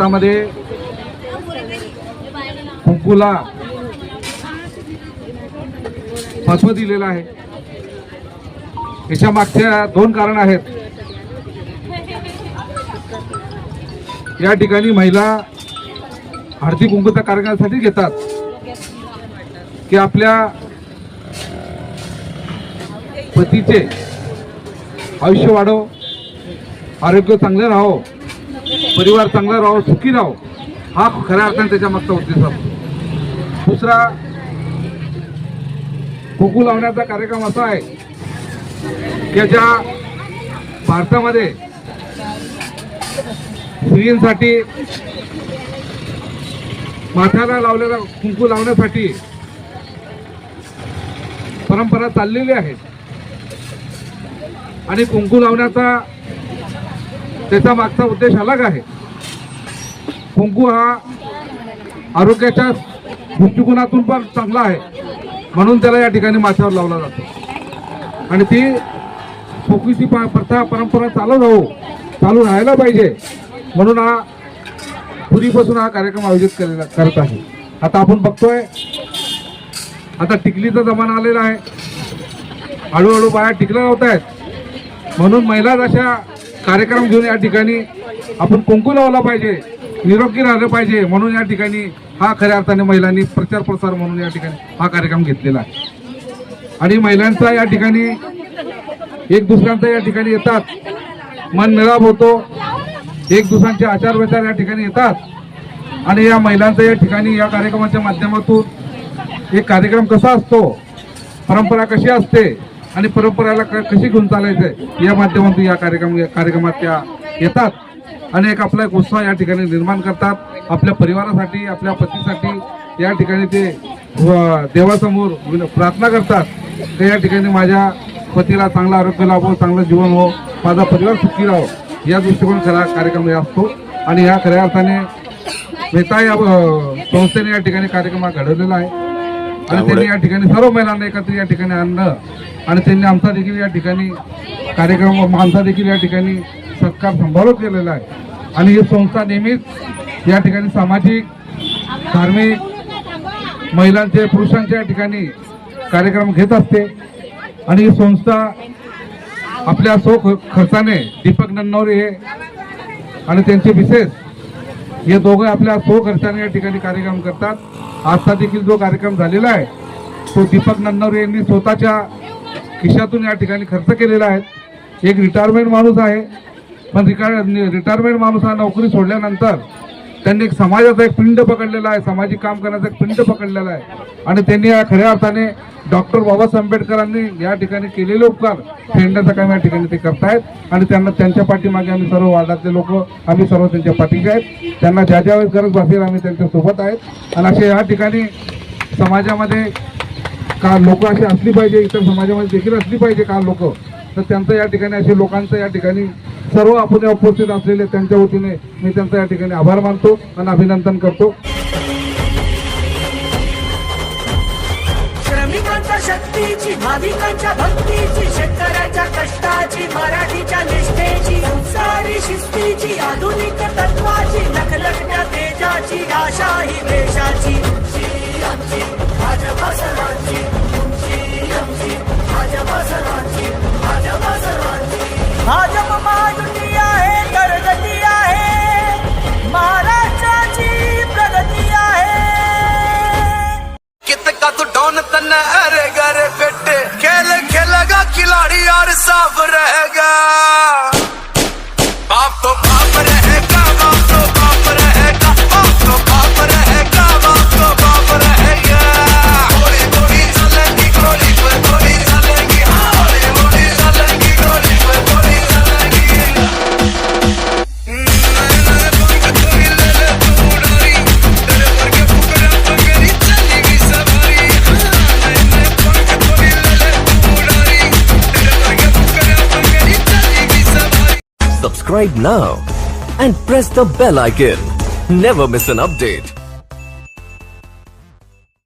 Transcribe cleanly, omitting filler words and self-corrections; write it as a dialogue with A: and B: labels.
A: भारतामध्ये कुंकूला महत्त्व दिलेलं आहे। याच्या मागच्या दोन कारण आहेत। या ठिकाणी महिला हळदी कुंकूच्या कार्यक्रमासाठी घेतात की आपल्या पतीचे आयुष्य वाढो, आरोग्य चांगले राहो, परिवार चांगला राहो, सुखी राहो, हा खऱ्या अर्थाने त्याच्या मागचा उद्देश असतो। दुसरा, कुंकू लावण्याचा कार्यक्रम असा आहे की ज्या भारतामध्ये स्त्रियांसाठी माथ्याला लावलेला कुंकू लावण्यासाठी परंपरा चाललेली आहे आणि कुंकू लावण्याचा त्याचा मागचा उद्देश अलग आहे। कुंकू हा आरोग्याच्या दृष्टिकोनातून पण चांगला आहे, म्हणून त्याला या ठिकाणी माथ्यावर लावला जातो आणि ती कुंकूची प्रथा परंपरा चालू राहायला पाहिजे, म्हणून हा पूर्वीपासून हा कार्यक्रम आयोजित करत आहे। आता आपण बघतोय, आता टिकलीचा जमाना आलेला आहे, हळूहळू बाया टिकल्या होत आहेत, म्हणून महिला अशा कार्यक्रम घेऊन या ठिकाणी आपण कुंकू लावला पाहिजे, निरोगी राहिलं पाहिजे, म्हणून या ठिकाणी हा खऱ्या अर्थाने महिलांनी प्रचार प्रसार म्हणून या ठिकाणी हा कार्यक्रम घेतलेला आहे। आणि महिलांचा या ठिकाणी एक दुसऱ्यांचा या ठिकाणी येतात, मन मिळाव होतो, एक दुसऱ्यांचे आचार विचार या ठिकाणी येतात आणि या महिलांचा या ठिकाणी या कार्यक्रमाच्या माध्यमातून एक कार्यक्रम कसा असतो, परंपरा कशी असते आणि परंपरेला कशी घेऊन चालायचं या माध्यमातून या कार्यक्रमात त्या येतात आणि एक आपला एक उत्साह या ठिकाणी निर्माण करतात। आपल्या परिवारासाठी, आपल्या पतीसाठी या ठिकाणी ते देवासमोर प्रार्थना करतात की या ठिकाणी माझ्या पतीला चांगलं आरोग्य लाभो, चांगलं जीवन हो, माझा परिवार सुखी राहो, या दृष्टिकोन खरा कार्यक्रम असतो। आणि या खऱ्या अर्थाने मेहता या संस्थेने या ठिकाणी कार्यक्रम घडवलेला आहे आणि त्यांनी या ठिकाणी सर्व महिलांना एकत्र या ठिकाणी आणलं आणि त्यांनी आमचा देखील या ठिकाणी कार्यक्रम, आमचा देखील या ठिकाणी सत्कार सांभाळून केलेला आहे। आणि ही संस्था नेहमीच या ठिकाणी सामाजिक, धार्मिक, महिलांचे, पुरुषांच्या या ठिकाणी कार्यक्रम घेत असते आणि ही संस्था आपल्या खर्चाने दीपक नन्नवरे हे आणि त्यांचे मिसेस हे दोघे आपल्या खर्चाने या ठिकाणी कार्यक्रम करतात। आजचा देखील जो कार्यक्रम झालेला आहे तो दीपक नन्नवरे यांनी स्वतःच्या खिशातून या ठिकाणी खर्च केलेला आहे। एक रिटायरमेंट माणूस आहे, पण रिटायरमेंट माणूस हा नोकरी सोडल्यानंतर त्यांनी एक समाजाचा एक पिंड पकडलेला आहे, सामाजिक काम करण्याचा एक पिंड पकडलेला आहे आणि त्यांनी या खऱ्या अर्थाने डॉक्टर बाबासाहेब आंबेडकरांनी या ठिकाणी केलेले उपकार फेडण्याचं काम या ठिकाणी ते करतायत आणि त्यांना त्यांच्या पाठीमागे आम्ही सर्व वार्डातले लोक आम्ही सर्व त्यांच्या पाठीशी आहेत। त्यांना ज्या ज्या वेळेस गरज भासेल आम्ही त्यांच्या सोबत आहेत आणि असे या ठिकाणी समाजामध्ये का लोक अशी असली पाहिजे, इतर समाजामध्ये देखील असली पाहिजे का लोक, तर त्यांचं या ठिकाणी असे लोकांचं या ठिकाणी सर्व आपण उपस्थित असलेले त्यांच्या वतीने मी त्यांचा या ठिकाणी आभार मानतो आणि अभिनंदन करतो।
B: श्रमिकांच्या शक्तीची, भाविकांच्या भक्तीची, शेतकऱ्याच्या कष्टाची, मराठीच्या निष्ठेची, संसारी शिस्तीची, आधुनिक तत्वाची, लखलखत्या तेजाची, आशा ही देशाची, आमची भाजपा सर्वांची, आमची भाजपा सर्वांची, भाजपा सर्वांची। भाजप महायुती आहे, प्रगती आहे, महाराष्ट्राची प्रगती आहे।
C: कितना तो डॉन तन्ना अरे गरे बेटे, खेल खेलेगा खिलाड़ी और साफ रहेगा। बाप तो बाप रहेगा, बाप तो बाप रहेगा, बाप तो बाप रहेगा, बाप तो बाप रहेगा। गोली गोली चलेगी, गोली पे गोली चलेगी, गोली गोली चलेगी, गोली पे गोली चलेगी। नए पंख कोई ले ले तू उड़ारी, तेरे पर के फुकरा पंगरी चलेगी सवारी। नए पंख कोई ले ले तू उड़ारी, तेरे पर के फुकरा पंगरी चलेगी सवारी।
D: Subscribe now and press the bell icon. Never miss an update.